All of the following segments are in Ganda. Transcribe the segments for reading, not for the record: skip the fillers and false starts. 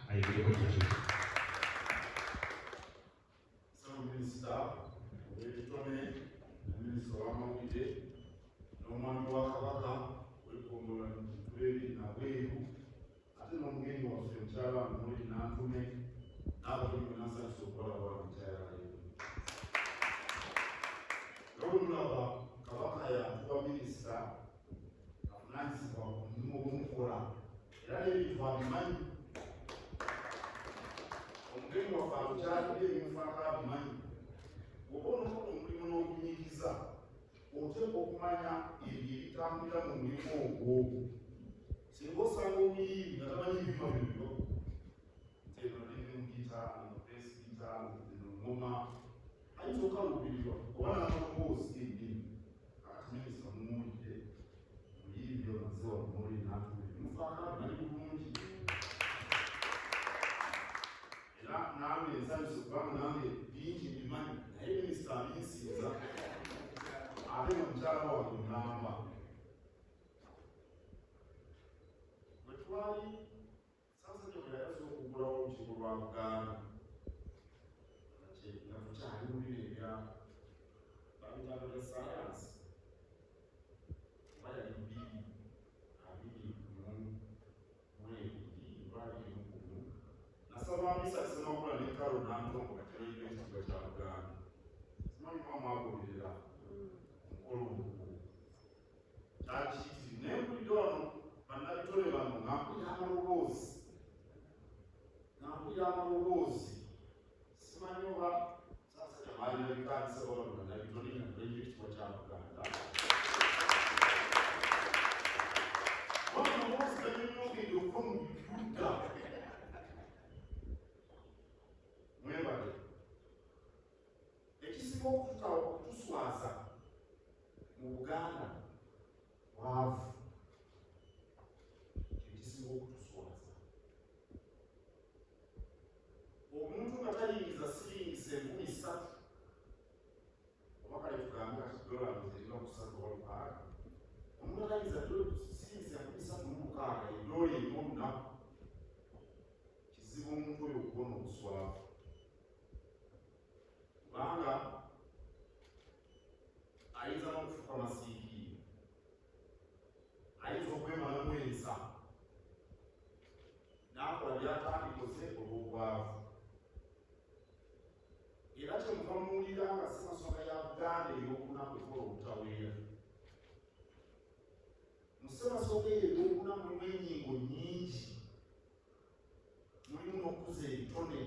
ayigireko kyekyo. Minisita w'ebitone, minisita w'amawulire n'omwami wa Kabaka w'ekkombolo Ntulebe Nabweru ate n'omugenyi waffe mukyala Muli Nantume n'abagenyi bonna nsanyusa okubalaba mukyala leero. Olulaba Kabaka yakuba minisita avunaanyizibwa ku mulimu gw'omukola era n'ebintu abimanyi. Omugenyi waffe amukyalidde ebinfaako abimanyi. Bw'oba onokola omulimu n'ogunyigiza oteekwa okumanya ebyo ebitambulira mu mulimu ogwo. Singa osanga omuyimbi nga tamanyi bima bino nti eno limu gita, eno besi gita, eno ngoma, ayinza okaluubirirwa oba n'amaloboozi g'ennimi. Kakati minisita mumuwulire omuyimbi omaze wamuli Nantume bimufaako abimanyi bulungi. Era nange ensanyusa kubanga nange bingi mbimanyi naye minisita abinsinza ate nga mukyala wange mulamba. Bwe twali Ssaabasajja bwe yayaza okugulawo olukiiko lwa Buganda nga tukyali mu bino ebya babitanga bya sayansi oba yali 2021 nasaba Misa Ssemakula ne Karo Nantongo Katero y'ekitiibwa kya Buganda. Simanyi muba mwagoberera omukolo ogwo kyakiyitiri naye mpulidde wano bannabitone bano nga mpulira amaloboozi. Simanyi oba Ssaabasajja baalina bikanisa oba bannabitone nga ekitiibwa kya Buganda. Wano amaloboozi ganyonyogedde okuva mu Yuda. Mwebale ekisinga okutuswaza mu Buganda bwavu. Ekisinga okutuswaza omuntu nga tayingiza siringisa 3,000 oba kale tugambe kati $3 zirina okusatu oba 6. Omuntu atayingiza siringisa 3,600 edola emu olunaku, kizibu omuntu oyo okubona obuswavu. Kubanga ayinza n'okufuuka masiikiiri, ayinza okwemalamu ensa n'akola by'atandikoze olw'obwavu. Era kyemuva muwulira nga Ssemasonga ya Buganda ey'okuna kwekola obutaweera. Mu Ssemasonga eyo ey'okuna mulimu ennyingo nnyingi, mulimu n'okukuza ebitone.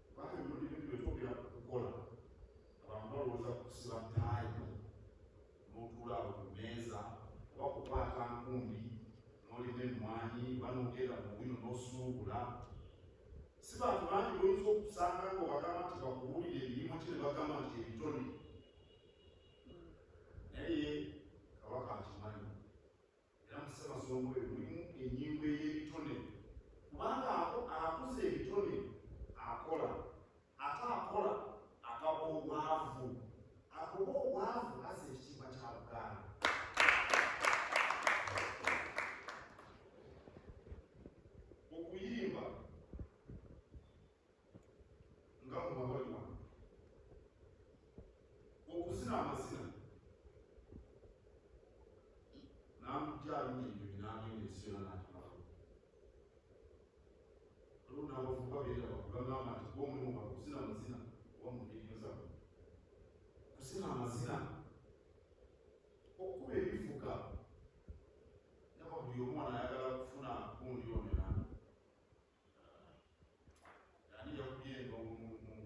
Kubanga ebintu bingi bye twogera kukola abantu balowooza kusiba ttaayi n'otuula awo ku mmeeza oba kukwata nkumbi n'olima emmwanyi oba n'ogenda mu bwino n'osuubula. Si bantu bangi boyinza okusanga ng'obagamba nti bakubuulira ebirimu ki ne bagamba nti ebitone. Naye Kabaka akimanyi era mu Ssemasonga eyo mulimu ennyingo ey'ebitone kubanga akuza ebitone akola ate akola akaba obwavu. Akuba obwavu asa ekitiibwa kya Buganda. Okuyimba nga mu mabali wano, okuzina amazina n'amujjaalinnya ebyo binagenda esiyona n'atimako. Waliwo n'abavubuka beera bakugamba nti gw'omulimu gwa kuzina amazina oba mu vidiyo zaabwe. Kuzina amazina, okuba ebivuga naba buli omu anayagala kufuna gundi ono nani. Ani yakubyenga mu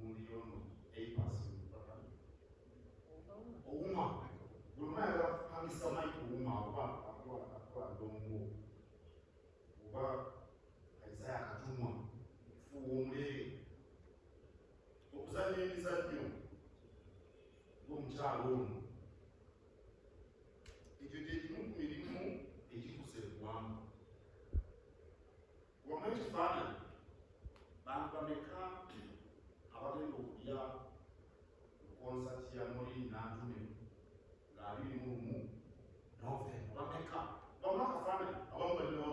gundi ono Eipas Ouma. Buli omu ayagala kupangisa Mike Ouma oba akola ndongo oba Isaiah Katumwa Fuuwa Omulere. Okuzannya emizannyo ng'omukyalo ono, ekyo kye kimu ku mirimu egikuza eggwanga. Wamu ekifaananyi bantu bameka abagenda okulya mu konsati ya Muli Nantume nga 21 Novemba. Bameka bamala akafaananyi abamu balina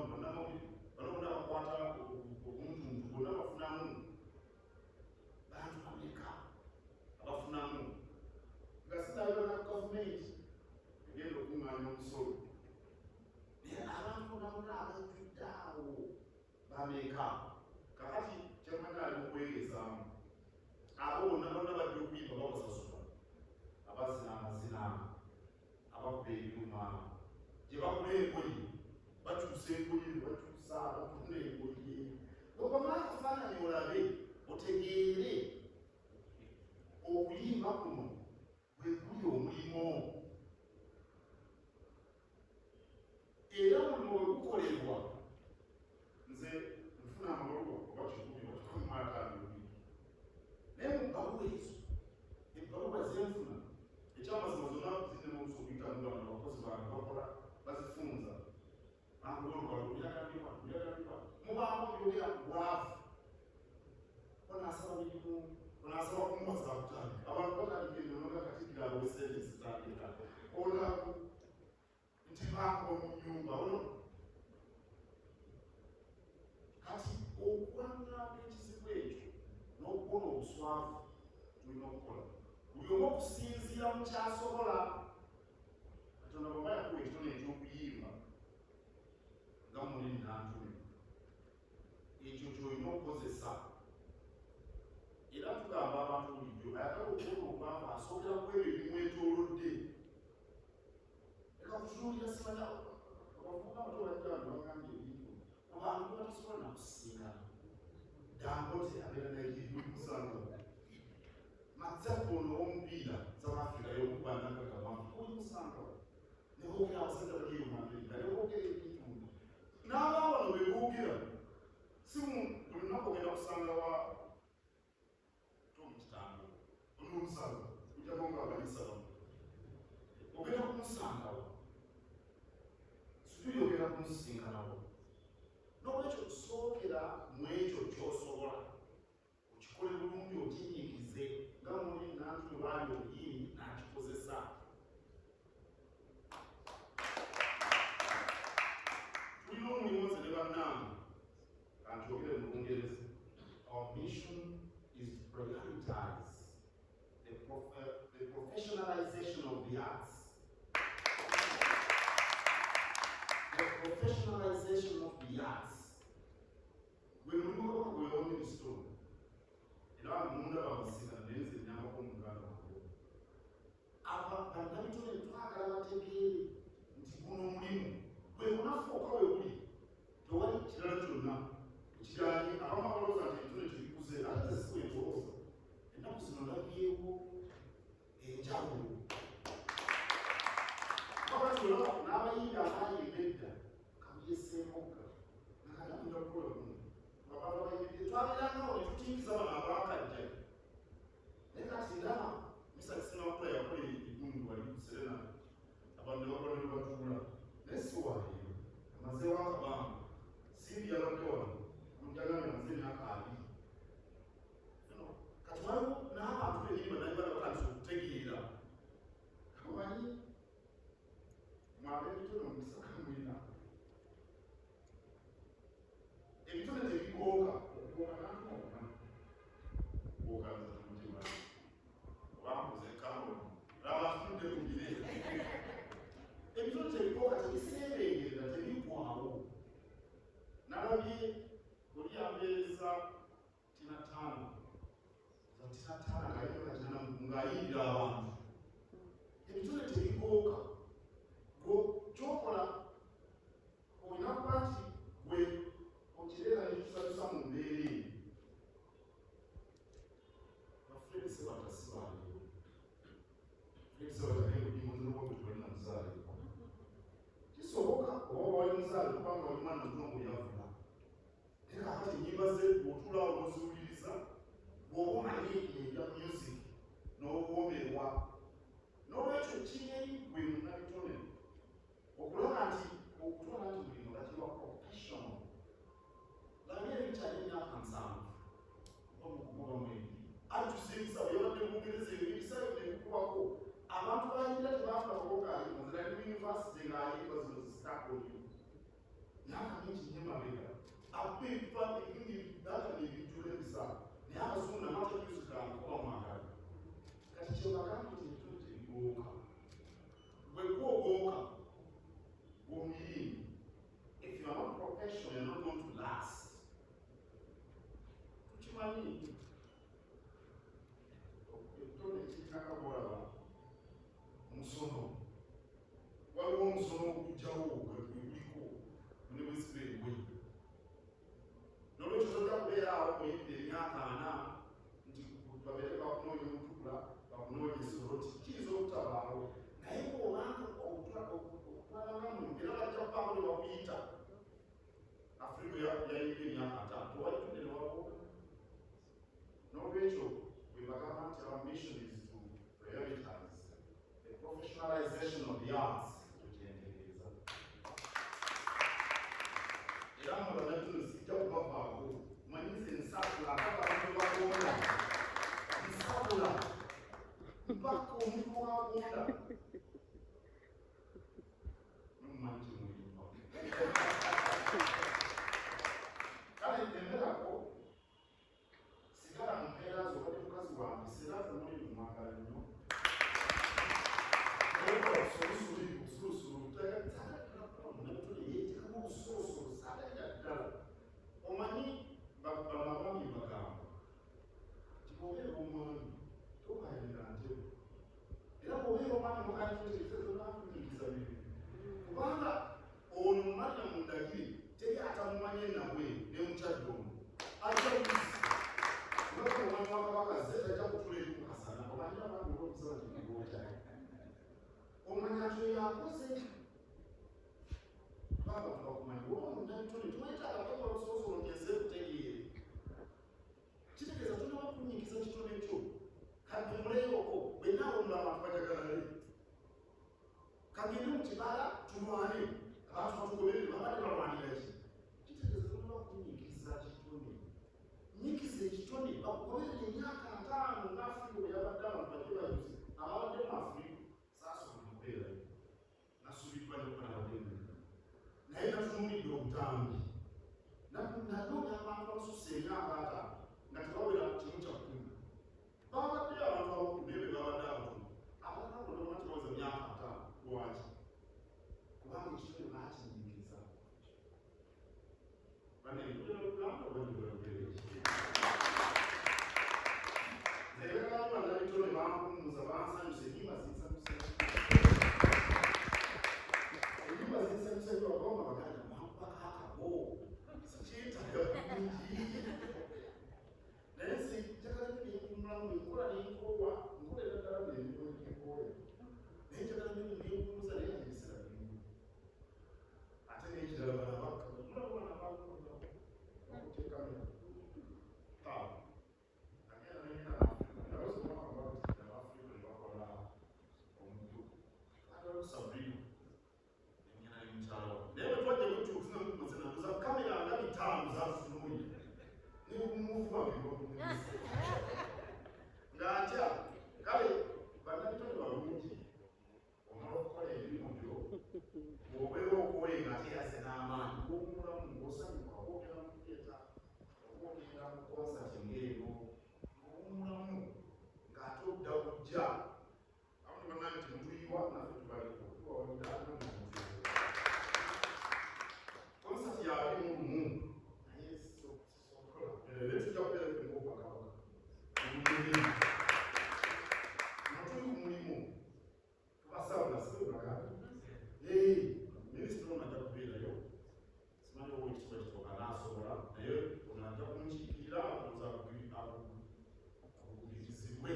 ameka kakati kyemanya ali mukwegezaamu abo bonna bonna badde okuyimba babasasula abazina amazina abakuba ebyuma gye bakula engoye bakyusa engoye bakyusa batunda engoye obamala akafaananyi olabe otegeere okuyimba kuno bwe kuli omulimo era omulimu bwe gukolebwa nze nfuna amabaluwa oba kikumi bakikumumataanobiri naye mu bbaluwa ezo ebbaluwa zenfuna ekyamazima zonna zirina obusobokuyitanubana abakozi bange bakola bazifunza ankulolwalulyagambibwa mubango byogera ku bwavu onasaba mirimu onasaba kumubaza kutandika abantu batandika enonoga katikira abowesente zitandika olaku nti banko mu nyumba ono kati okuwanulako ekizibu ekyo n'okukola obuswavu tulina okukola buli omu okusinziira mu kyasobola katonda bwaba yakuwa ekitone ekyokuyimba nga muli nantule ekyo kyolina okukozesa era tugamba abantu bulijjo ayagala okukola okwamba asookera ku ebyo ebimwetoolodde leka kutunuulira simanya abavubuka abato bajjano bagambye ebintu abantu batasobola nakusinkana Dangote abeera nayemusanga matsakono omupiira South Africa y'okubandakagamamu olimusanga ne boogera abasajja baliyo mu Amerika ne boogera ebintu n'abaawano be boogera simu buli lunaku ogenda kusanga wa tomukitambo onomusanga ujjako nga abalisabamu ogenda kumusangawo situli ogenda kumusinkanawo n'olwekyo tusookera mu ekyo ky'osobola okikole bulungi okinyiikize nga muli nantu baali obuyimbi n'akikozesa tulina omulimu nze ne bannange kankyogere mu Lungereza. Our mission is to prioritize the professionalization of the arts. The professionalization of the arts. When we go to the only store, era munda bamusika nenze nyama ko muganda wange aba bandabitone twagala bategeere nti guno mulimu bwe munafuuka we buli tewali kirala kyonna ekirani abamu abalowooza nti ebitone tebikuze ate ze si wetolooza ennaku zino labyewo enjawulo babatyola n'abayimbi abayimba edda kamuyeseemogga nakadamira kukola guno twabeerangawo ne tutingiza bano abaakajja naye kati ndaba misa kisinawakola yakola egundu wali kuserena abantu ne bakola ne batuula naye si waayo amaze wakabanga simbi yabadde wano mujjagambe amaze emyaka 2 kati waliwo n'abantu benyini banali bana batandisa okutegeera kamanyi mwabe ebitono mubisaka mwina ebitone tebigooka okugooka nantumoona gookanza tumutima obambuze kamoni rabatunde kugire ebitone tebigooka tebiseebengerera tebigwawo nalabye oli yambeereza tinataano ng'ayimbira abantu ebitone tebigooka kyokola olina kuba nti gwe okireera nekitusanyusa mu mbeera eyo bafredi sebatasibaleero fredi sebatagenda kudimunziroba gwe tubalina muzaaleko kisoboka oba wali muzaale kubanga wali mwana mutono mulyavuna naye kakati ennyimba ze bw'otuulaawo n'oziwuliriza bw'oba omanyi enja music n'owomerwa n'olwekyo kinyeri gwe munnabitone okulaba nti okutwala nti buli mulagirwa professional labye ebikyali emyaka 7 omukugoba mwebiri atusinza oyabadde bungereza ebyo ebisayo nebikubako abantu bayingira tebafuna kubogaali muzira ne yunivasite ng'ayimba zino zisitakolyo myaka mingi nnyo emabega akuba ebifa ebingi data nebijjula ebisaala naye abazungu namata musicanga kuba mwagala kati kyebagambye nti ebitone tebigooka bwe gwogooka gw'omuyimbi omanyi ekitone ekirinakabolaba omusono waliwo omusono okujjawo guliko ne bwesibegwe nolwekyo tojja kubeera awo kuyidde emyaka 4 nti babeere bakunoonya omutula bakunoonya esoroti kiyinza obutabaawo naye bwobanga okutwalamu era bajja kubaako ne bakuyita Afrika yayinga emyaka 5 tewalitudde ne wabuuka n'olwekyo bwe bagamba nti our mission is to prioritize the professionalization of the arts tukyentegeeza era nga bannatuno sijja kubavaako manyize nsakula mpaka abantu bagonda nsakula mpaka omuntu wagonda nomumanyi kimuyimba kale emberako sigala mu mpeera zobadde mukazi wange seraze muli mumwagala nnyo omanyi bamabami bagamba tibwobeera omwami tokayinira ntebe era bwobeera omwami mukanitetezenakunyigiza bibiri kubanga ono mumanya mundagire teri atamumanyi nabwe nemukyadde ono ajja kuisi kubanga omwami wakabaka zetajja kutula eri mukasana omanyi abantu olwokusaba kibibookyai omanya kyo yakoze baba tubakumanyi woba munabitone tumwetaaga kakola obusobosobo ngeze kutegeere kitegeeza tulina kunyigiza kitone kyo kagge muleyoko bwennaabo omulala abantu bajagalale kagende mu kibala tulwane abantu batugoberere babadde balwanira ki kitegeeza tulina kunyigiza kitone nyigiza ekitone bakugoberere emyaka 5 nga Afrika yabadde abantu bajje bajuze ababadde mu Afrika saasobola okubeerayo nasubiddwa nyokubanabadde naye natunulidde obutambi nanoonya abantu abasusa emyaka 5 nga tebawera kimu kyakumi babadde abantu abakubebe babadde abatono abatanabonamati baweza myaka 5 lwaki kubanga ekitone bakinyigiriza banekugera luganda obanibwerogereki nayegalabannabitone bankumuza bansanyusa enyimba zinsanyusa enyimba zinsanyusa byabagomba baganda bankubakaakago sikyetaaga bulungi naye njagala nenkumulamu enkola nenkowa nkolera ddala byenkola naye njagala nenkumuza naye ebisera bimu ate nekirala banabakutekamira Sabrina naye bwetwajja bwetuukuza kamera nga 5 zafunuli nekumuvubabirokumisa ng'atya kale bannabitone balungi omala okukola emirimu gyo bw'obeera okoole ng'ate yase n'amaanyi gw'omulamu ng'osanyuka okwogera mu theatre okwogera mu konsati ng'eno ng'omulamu ng'ate odda bujja abantu bannange temutuyiwa naffe tubaliko tuwawulira konsati yali mulumu naye sokola tujja kubeera nkokakabaka omulimi natuli ku mulimu tubasabula sibebaganda minisitiri ono ajja kubeerayo simanyi owo ekitiibwa kitoka naasobola naye ono ajja kunkiikirira abugubirizibwe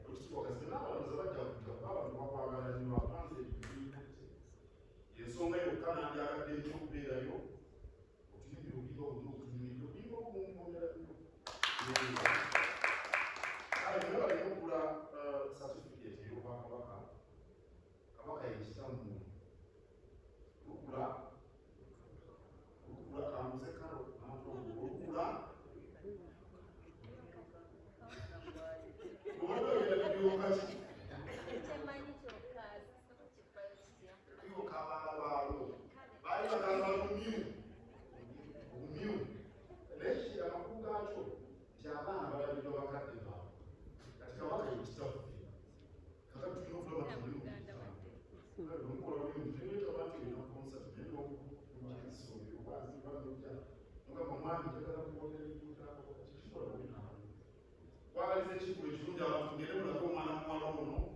ekitiibwa kasite n'abalamuzi bajja kujja kuba abantu bakwagala nnyo apanze ebibinate ensonga yokka nandyagadde nnyo okubeerayo otunyumira obulimba bulina okutunyumira obulimba obumumbonera nnyo kale naye balina okugula certificate ey'obwakabaka kabaka yekitamu lukula kambuze kalo olukula obadogera byokaki byokabala baalo baali bagala bumyu naye kiri amakulu gaakyo nti abaana balabirwa bakadde baabwe kati kabaka yekitaffe kakati tulina okulaba omukola bulungi tegeeta abantu erina konsati naye n'okukunyiriza obwazibaoja mugamba omwami njagala kuwogera ebyutakakati kisobola kubinaaba kwagaliza ekikulu ekirungi abantu ngere mulage omwana muwala ono